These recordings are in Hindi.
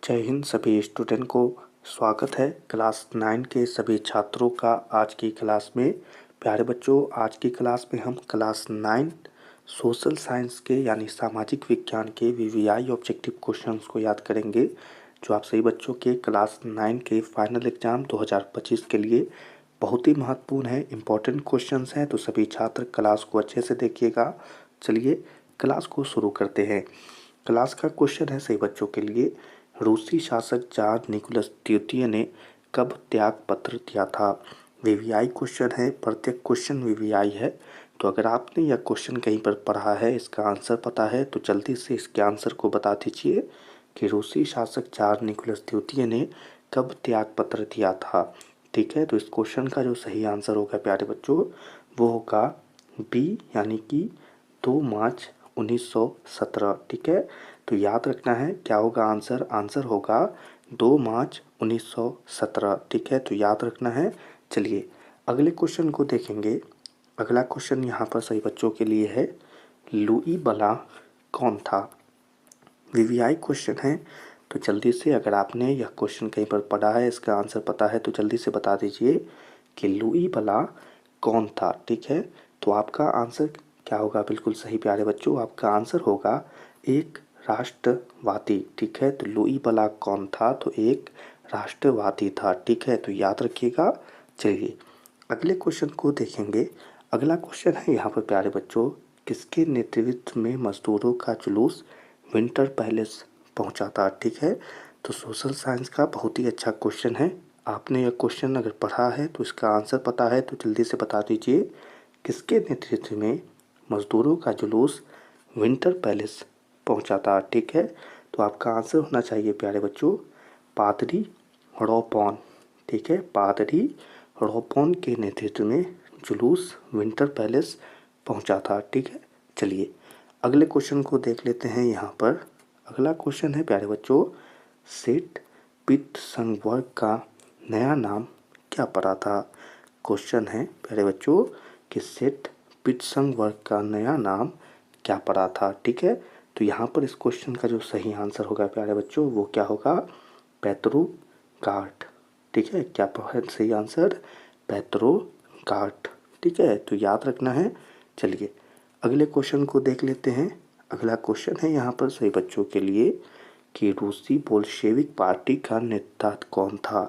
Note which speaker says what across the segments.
Speaker 1: जय हिंद सभी स्टूडेंट को स्वागत है क्लास 9 के सभी छात्रों का आज की क्लास में। प्यारे बच्चों, आज की क्लास में हम क्लास 9 सोशल साइंस के यानी सामाजिक विज्ञान के वीवीआई ऑब्जेक्टिव क्वेश्चंस को याद करेंगे, जो आप सभी बच्चों के क्लास 9 के फाइनल एग्ज़ाम 2025 के लिए बहुत ही महत्वपूर्ण है, इम्पोर्टेंट क्वेश्चंस हैं। तो सभी छात्र क्लास को अच्छे से देखिएगा। चलिए क्लास को शुरू करते हैं। क्लास का क्वेश्चन है सभी बच्चों के लिए, रूसी शासक जार निकोलस द्वितीय ने कब त्याग पत्र दिया था। वीवीआई क्वेश्चन है, प्रत्येक क्वेश्चन वीवीआई है। तो अगर आपने यह क्वेश्चन कहीं पर पढ़ा है, इसका आंसर पता है, तो जल्दी से इसके आंसर को बता दीजिए कि रूसी शासक जार निकोलस द्वितीय ने कब त्याग पत्र दिया था। ठीक है, तो इस क्वेश्चन का जो सही आंसर होगा प्यारे बच्चों, वो होगा बी, यानी कि 2 मार्च 1917। ठीक है, तो याद रखना है क्या होगा आंसर। आंसर होगा 2 मार्च 1917। ठीक है, तो याद रखना है। चलिए अगले क्वेश्चन को देखेंगे। अगला क्वेश्चन यहाँ पर सही बच्चों के लिए है, लुई बला कौन था। वीवीआई क्वेश्चन है, तो जल्दी से अगर आपने यह क्वेश्चन कहीं पर पढ़ा है, इसका आंसर पता है, तो जल्दी से बता दीजिए कि लुई बला कौन था। ठीक है, तो आपका आंसर क्या होगा। बिल्कुल सही प्यारे बच्चों, आपका आंसर होगा एक राष्ट्रवादी। ठीक है, तो लुई बला कौन था, तो एक राष्ट्रवादी था। ठीक है, तो याद रखिएगा। चलिए अगले क्वेश्चन को देखेंगे। अगला क्वेश्चन है यहाँ पर प्यारे बच्चों, किसके नेतृत्व में मजदूरों का जुलूस विंटर पैलेस पहुँचा था। ठीक है, तो सोशल साइंस का बहुत ही अच्छा क्वेश्चन है। आपने यह क्वेश्चन अगर पढ़ा है तो इसका आंसर पता है, तो जल्दी से बता दीजिए किसके नेतृत्व में मजदूरों का जुलूस विंटर पैलेस पहुंचा था। ठीक है, तो आपका आंसर होना चाहिए प्यारे बच्चों पादरी रॉपॉन। ठीक है, पादरी रॉपॉन के नेतृत्व में जुलूस विंटर पैलेस पहुंचा था। ठीक है, चलिए अगले क्वेश्चन को देख लेते हैं। यहाँ पर अगला क्वेश्चन है प्यारे बच्चों, सेठ पीटर्सबर्ग का नया नाम क्या पड़ा था। क्वेश्चन है प्यारे बच्चों कि सेठ पीटर्सबर्ग का नया नाम क्या पड़ा था। ठीक है, तो यहाँ पर इस क्वेश्चन का जो सही आंसर होगा प्यारे बच्चों, वो क्या होगा, पेत्रोगार्ड। ठीक है, क्या है सही आंसर, पेत्रोगार्ड। ठीक है, तो याद रखना है। चलिए अगले क्वेश्चन को देख लेते हैं। अगला क्वेश्चन है यहाँ पर सही बच्चों के लिए कि रूसी बोल्शेविक पार्टी का नेता कौन था।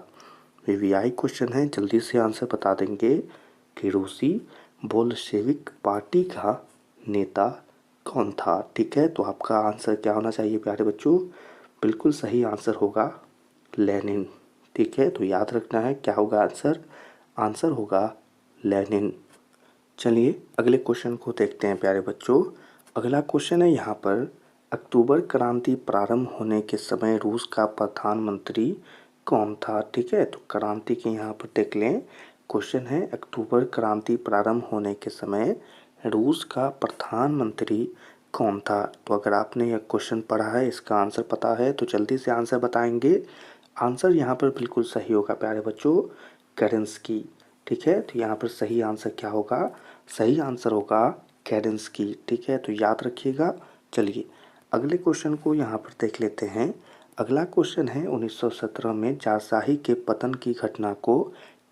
Speaker 1: वीवीआई क्वेश्चन है, जल्दी से आंसर बता देंगे कि रूसी बोल्शेविक पार्टी का नेता कौन था। ठीक है, तो आपका आंसर क्या होना चाहिए प्यारे बच्चों, बिल्कुल सही आंसर होगा लेनिन। ठीक है, तो याद रखना है क्या होगा आंसर, आंसर होगा लेनिन। चलिए अगले क्वेश्चन को देखते हैं प्यारे बच्चों। अगला क्वेश्चन है यहाँ पर, अक्टूबर क्रांति प्रारंभ होने के समय रूस का प्रधानमंत्री कौन था। ठीक है, तो क्रांति के यहाँ पर देख लें। क्वेश्चन है, अक्टूबर क्रांति प्रारंभ होने के समय रूस का प्रधानमंत्री कौन था। तो अगर आपने यह क्वेश्चन पढ़ा है, इसका आंसर पता है, तो जल्दी से आंसर बताएंगे। आंसर यहाँ पर बिल्कुल सही होगा प्यारे बच्चों, केरेंस्की। ठीक है, तो यहाँ पर सही आंसर क्या होगा, सही आंसर होगा केरेंस्की। ठीक है, तो याद रखिएगा। चलिए अगले क्वेश्चन को यहाँ पर देख लेते हैं। अगला क्वेश्चन है, 1917 में जारशाही के पतन की घटना को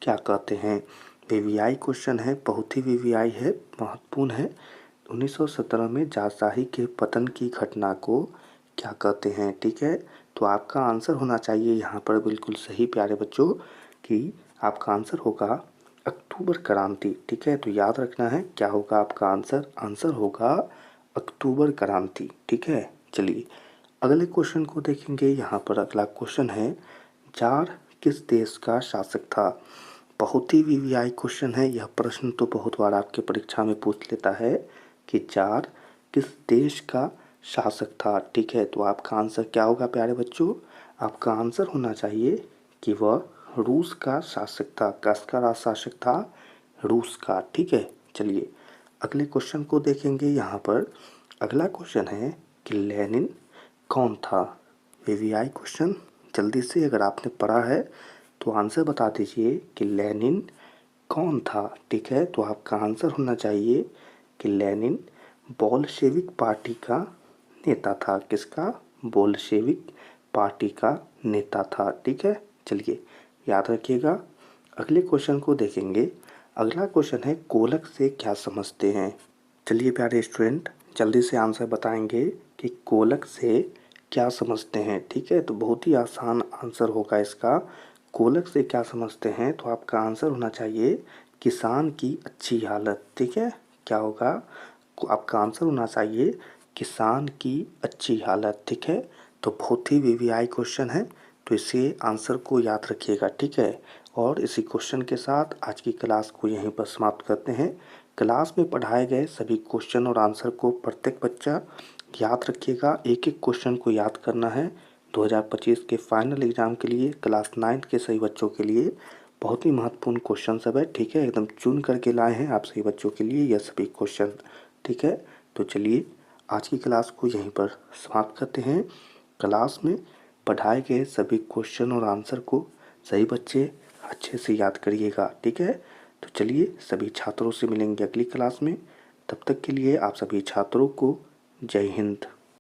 Speaker 1: क्या कहते हैं। वीवीआई क्वेश्चन है, बहुत ही वीवीआई है, महत्वपूर्ण है। 1917 में जारशाही के पतन की घटना को क्या कहते हैं। ठीक है, तो आपका आंसर होना चाहिए यहाँ पर बिल्कुल सही प्यारे बच्चों कि आपका आंसर होगा अक्टूबर क्रांति। ठीक है, तो याद रखना है क्या होगा आपका आंसर, आंसर होगा अक्टूबर क्रांति। ठीक है, चलिए अगले क्वेश्चन को देखेंगे। यहाँ पर अगला क्वेश्चन है, जार किस देश का शासक था। बहुत ही वीवीआई क्वेश्चन है, यह प्रश्न तो बहुत बार आपके परीक्षा में पूछ लेता है कि जार किस देश का शासक था। ठीक है, तो आपका आंसर क्या होगा प्यारे बच्चों, आपका आंसर होना चाहिए कि वह रूस का शासक था। किसका शासक था, रूस का। ठीक है, चलिए अगले क्वेश्चन को देखेंगे। यहाँ पर अगला क्वेश्चन है कि लेनिन कौन था। वीवीआई क्वेश्चन, जल्दी से अगर आपने पढ़ा है तो आंसर बता दीजिए कि लेनिन कौन था। ठीक है, तो आपका आंसर होना चाहिए कि लेनिन बोल्शेविक पार्टी का नेता था। किसका, बोल्शेविक पार्टी का नेता था। ठीक है, चलिए याद रखिएगा। अगले क्वेश्चन को देखेंगे। अगला क्वेश्चन है कोलक से क्या समझते हैं। चलिए प्यारे स्टूडेंट, जल्दी से आंसर बताएंगे कि कोलक से क्या समझते हैं। ठीक है, तो बहुत ही आसान आंसर होगा इसका। कोलक से क्या समझते हैं, तो आपका आंसर होना चाहिए किसान की अच्छी हालत। ठीक है, क्या होगा, आपका आंसर होना चाहिए किसान की अच्छी हालत। ठीक है, तो बहुत ही वीवीआई क्वेश्चन है, तो इसे आंसर को याद रखिएगा। ठीक है, और इसी क्वेश्चन के साथ आज की क्लास को यहीं पर समाप्त करते हैं। क्लास में पढ़ाए गए सभी क्वेश्चन और आंसर को प्रत्येक बच्चा याद रखिएगा। एक एक क्वेश्चन को याद करना है 2025 के फाइनल एग्ज़ाम के लिए। क्लास 9 के सभी बच्चों के लिए बहुत ही महत्वपूर्ण क्वेश्चन सब है। ठीक है, एकदम चुन करके लाए हैं आप सभी बच्चों के लिए यह सभी क्वेश्चन। ठीक है, तो चलिए आज की क्लास को यहीं पर समाप्त करते हैं। क्लास में पढ़ाए गए सभी क्वेश्चन और आंसर को सही बच्चे अच्छे से याद करिएगा। ठीक है, तो चलिए सभी छात्रों से मिलेंगे अगली क्लास में। तब तक के लिए आप सभी छात्रों को जय हिंद।